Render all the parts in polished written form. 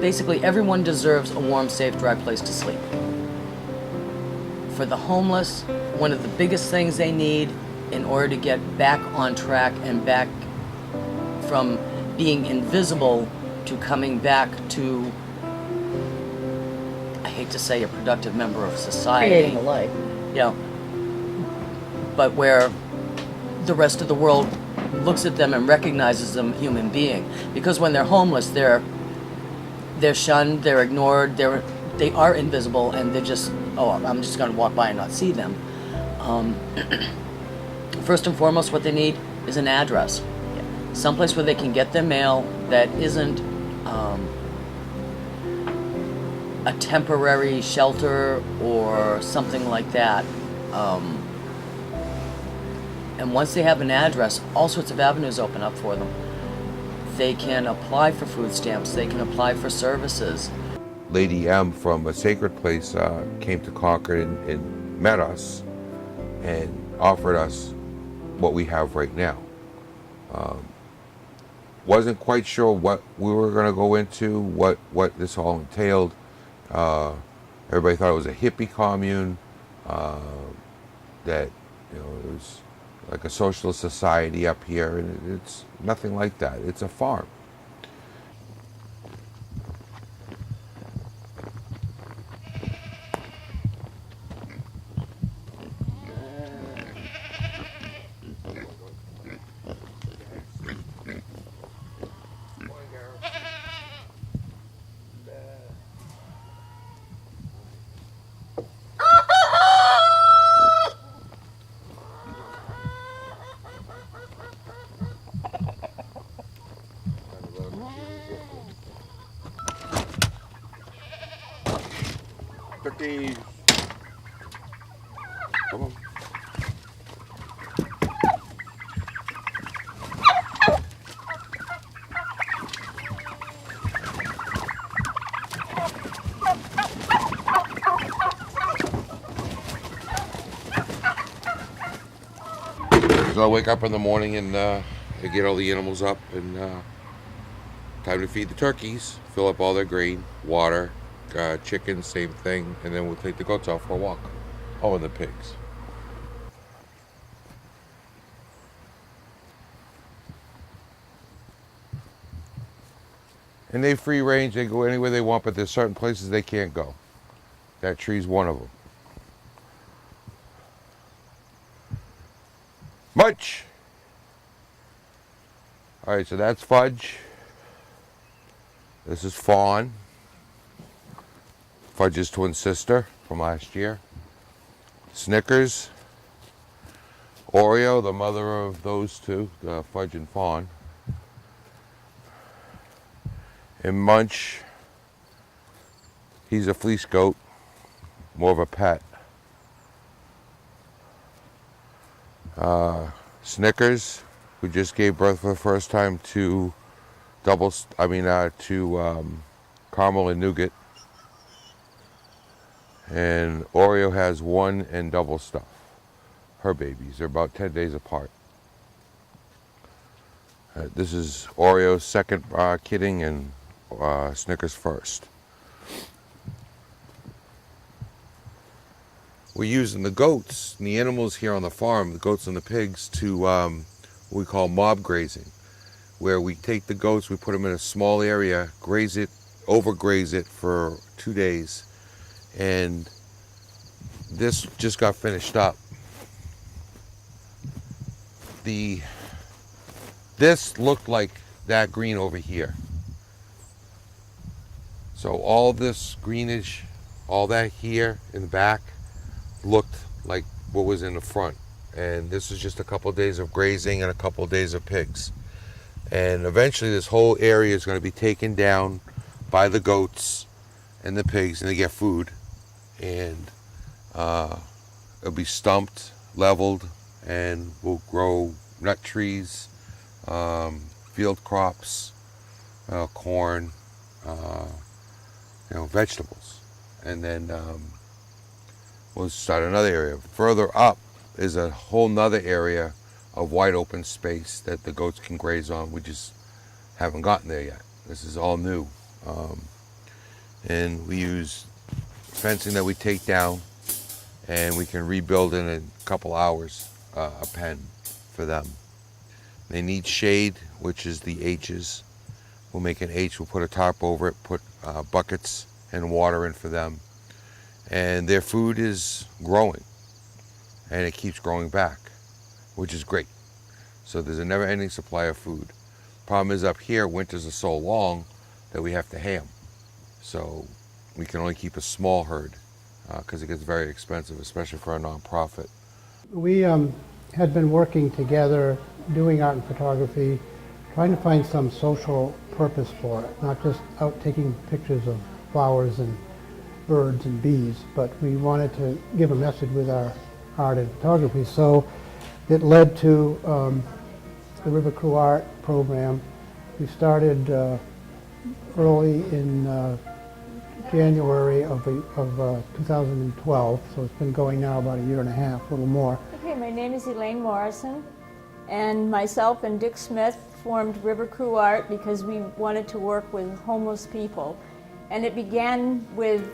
basically everyone deserves a warm, safe, dry place to sleep. For the homeless, one of the biggest things they need in order to get back on track and back from being invisible to coming back to, I hate to say, a productive member of society. Creating a life. Yeah. But where the rest of the world looks at them and recognizes them human being. Because when they're homeless, they're shunned, they're ignored, they are invisible, and they're just, oh, I'm just going to walk by and not see them. First and foremost, what they need is an address. Someplace where they can get their mail that isn't a temporary shelter or something like that. And once they have an address, all sorts of avenues open up for them. They can apply for food stamps, they can apply for services. Lady M from a sacred place came to Concord and met us and offered us what we have right now. Wasn't quite sure what we were going to go into, what this all entailed. Everybody thought it was a hippie commune, that it was like a socialist society up here, and it's nothing like that. It's a farm. Turkey. Come on. So I wake up in the morning and I get all the animals up, and time to feed the turkeys, fill up all their grain, water. Chickens, same thing, and then we'll take the goats out for a walk. Oh, and the pigs. And they free range, they go anywhere they want, but there's certain places they can't go. That tree's one of them. Much! Alright, so that's Fudge. This is Fawn. Fudge's twin sister from last year. Snickers. Oreo, the mother of those two, Fudge and Fawn. And Munch, he's a fleece goat, more of a pet. Snickers, who just gave birth for the first time to caramel and nougat. And Oreo has one and double stuff. Her babies, they're about 10 days apart. This is Oreo's second kidding, and Snickers first. We're using the goats and the animals here on the farm, the goats and the pigs, to what we call mob grazing, where we take the goats, we put them in a small area, graze it, overgraze it for 2 days. And this just got finished up. This looked like that green over here. So all this greenish, all that here in the back looked like what was in the front. And this is just a couple of days of grazing and a couple of days of pigs. And eventually this whole area is going to be taken down by the goats and the pigs, and they get food. And it'll be stumped, leveled, and we'll grow nut trees, field crops, corn, vegetables. And then we'll start another area. Further up is a whole nother area of wide open space that the goats can graze on. We just haven't gotten there yet. This is all new. and we use fencing that we take down, and we can rebuild in a couple hours a pen for them. They need shade, which is the H's. We'll make an H, we'll put a tarp over it, put buckets and water in for them. And their food is growing, and it keeps growing back, which is great. So there's a never-ending supply of food. Problem is up here, winters are so long that we have to hay them. So we can only keep a small herd because it gets very expensive, especially for a nonprofit. We had been working together, doing art and photography, trying to find some social purpose for it, not just out taking pictures of flowers and birds and bees, but we wanted to give a message with our art and photography. So it led to the River Crew Art program. We started early in January of 2012, so it's been going now about a year and a half, a little more. Okay, my name is Elaine Morrison, and myself and Dick Smith formed River Crew Art because we wanted to work with homeless people. And it began with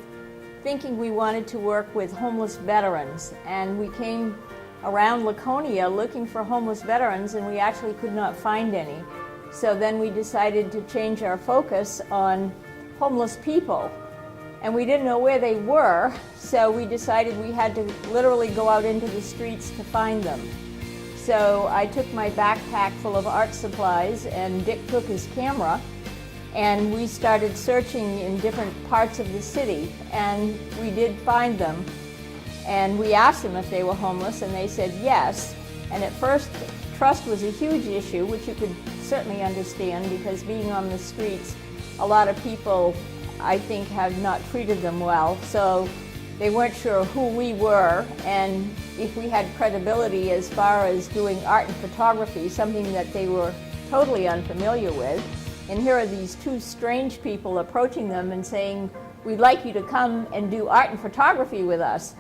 thinking we wanted to work with homeless veterans, and we came around Laconia looking for homeless veterans, and we actually could not find any. So then we decided to change our focus on homeless people. And we didn't know where they were, so we decided we had to literally go out into the streets to find them. So I took my backpack full of art supplies, and Dick took his camera, and we started searching in different parts of the city, and we did find them. And we asked them if they were homeless, and they said yes. And at first, trust was a huge issue, which you could certainly understand, because being on the streets, a lot of people, I think, have not treated them well. So they weren't sure who we were, and if we had credibility as far as doing art and photography, something that they were totally unfamiliar with. And here are these two strange people approaching them and saying, "We'd like you to come and do art and photography with us."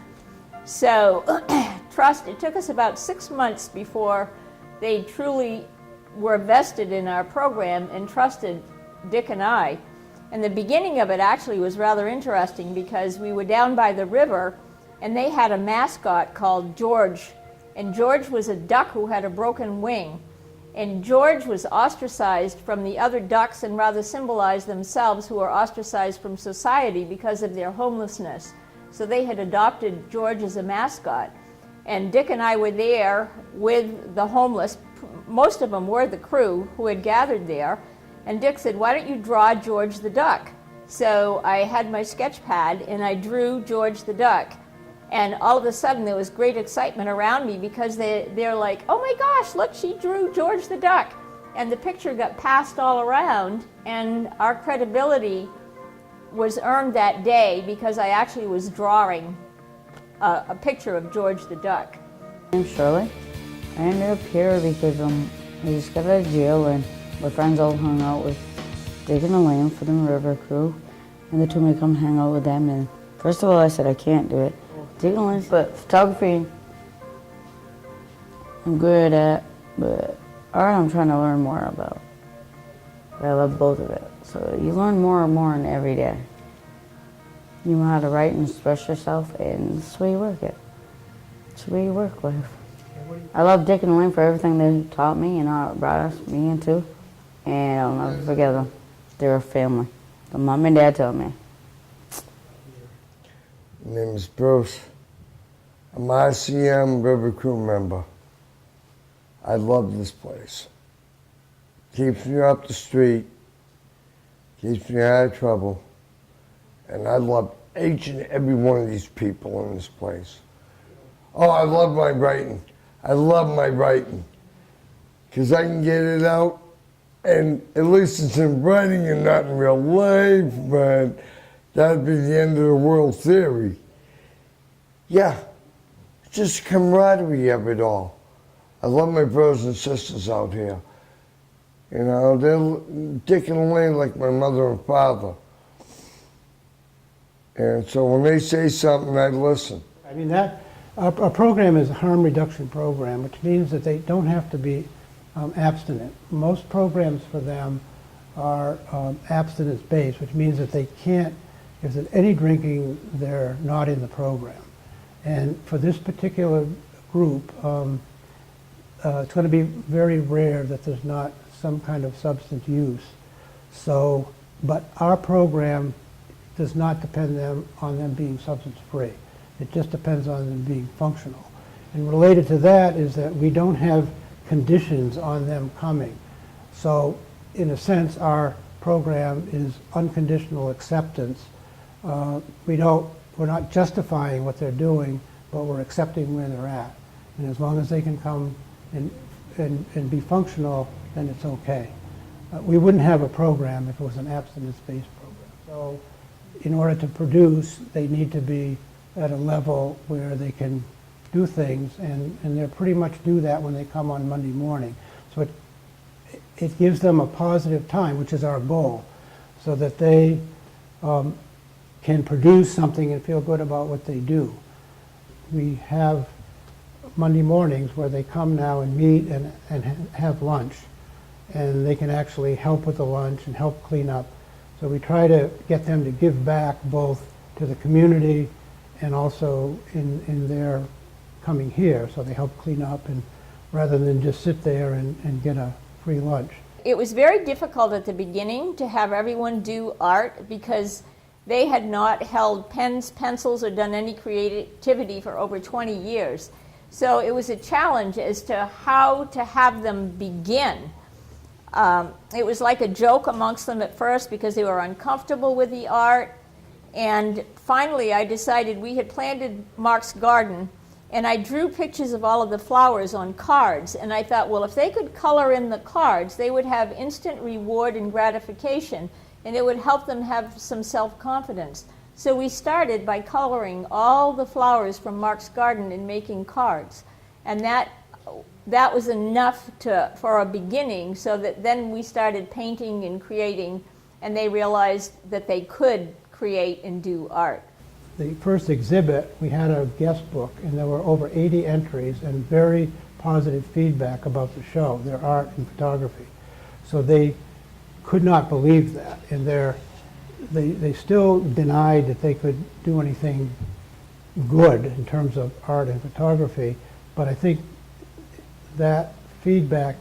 So it took us about 6 months before they truly were vested in our program and trusted Dick and I. And the beginning of it actually was rather interesting, because we were down by the river and they had a mascot called George. And George was a duck who had a broken wing. And George was ostracized from the other ducks and rather symbolized themselves, who were ostracized from society because of their homelessness. So they had adopted George as a mascot. And Dick and I were there with the homeless. Most of them were the crew who had gathered there. And Dick said, "Why don't you draw George the duck?" So I had my sketch pad and I drew George the duck. And all of a sudden there was great excitement around me, because they're like, "Oh my gosh, look, she drew George the duck." And the picture got passed all around, and our credibility was earned that day because I actually was drawing a picture of George the duck. My name's Shirley. I ended up here because I just got out of jail, and my friends all hung out with Dick and Elaine for the River Crew, and they told me to come hang out with them. And first of all, I said I can't do it. Dick and Elaine, but photography I'm good at, but art I'm trying to learn more about. But I love both of it. So you learn more and more in every day. You know how to write and express yourself, and that's the way you work it. It's the way you work life. I love Dick and Elaine for everything they taught me and how it brought me into, and I'll never forget them. They're a family. The mom and dad taught me. My name is Bruce. I'm an RCM River Crew member. I love this place. Keeps me up the street, keeps me out of trouble, and I love each and every one of these people in this place. Oh, I love my writing. I love my writing, because I can get it out, and at least it's in writing and not in real life, but that'd be the end of the world theory. Yeah, just camaraderie of it all. I love my brothers and sisters out here. You know, they're Dick and Elaine like my mother and father. And so when they say something, I listen. I mean, our program is a harm reduction program, which means that they don't have to be abstinent. Most programs for them are abstinence-based, which means that they can't if there's any drinking, they're not in the program. And for this particular group, it's going to be very rare that there's not some kind of substance use. So, but our program does not depend on them being substance-free. It just depends on them being functional. And related to that is that we don't have conditions on them coming. So, in a sense, our program is unconditional acceptance. We're not justifying what they're doing, but we're accepting where they're at. And as long as they can come and be functional, then it's okay. We wouldn't have a program if it was an abstinence-based program. So in order to produce, they need to be at a level where they can do things, and they pretty much do that when they come on Monday morning. So it gives them a positive time, which is our goal, so that they can produce something and feel good about what they do. We have Monday mornings where they come now and meet and have lunch, and they can actually help with the lunch and help clean up. So we try to get them to give back both to the community and also in their coming here. So they help clean up, and rather than just sit there and get a free lunch. It was very difficult at the beginning to have everyone do art because they had not held pens, pencils, or done any creativity for over 20 years. So it was a challenge as to how to have them begin. It was like a joke amongst them at first because they were uncomfortable with the art. And finally, I decided we had planted Mark's garden, and I drew pictures of all of the flowers on cards. And I thought, well, if they could color in the cards, they would have instant reward and gratification, and it would help them have some self-confidence. So we started by coloring all the flowers from Mark's garden and making cards. And that was enough for a beginning, so that then we started painting and creating, and they realized that they could create and do art. The first exhibit, we had a guest book, and there were over 80 entries and very positive feedback about the show, their art and photography. So they could not believe that, and they still denied that they could do anything good in terms of art and photography, but I think that feedback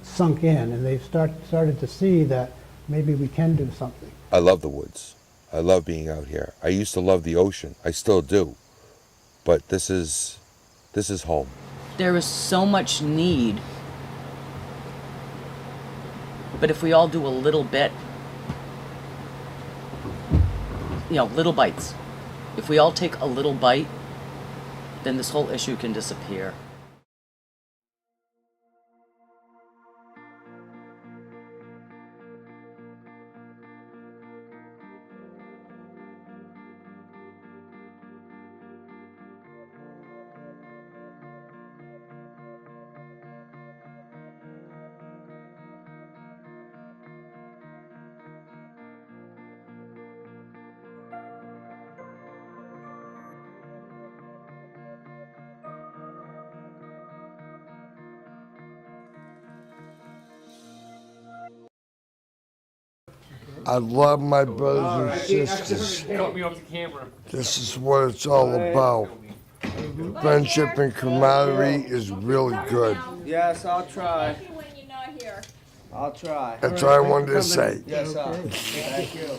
sunk in, and they started to see that maybe we can do something. I love the woods. I love being out here. I used to love the ocean. I still do. But this is home. There is so much need. But if we all do a little bit, little bites. If we all take a little bite, then this whole issue can disappear. I love my brothers and sisters. Cut me off the camera. This is what it's all about. Friendship and camaraderie is really good. Yes, I'll try. When you're not here. I'll try. That's what I wanted to say. Yes, sir. Thank you.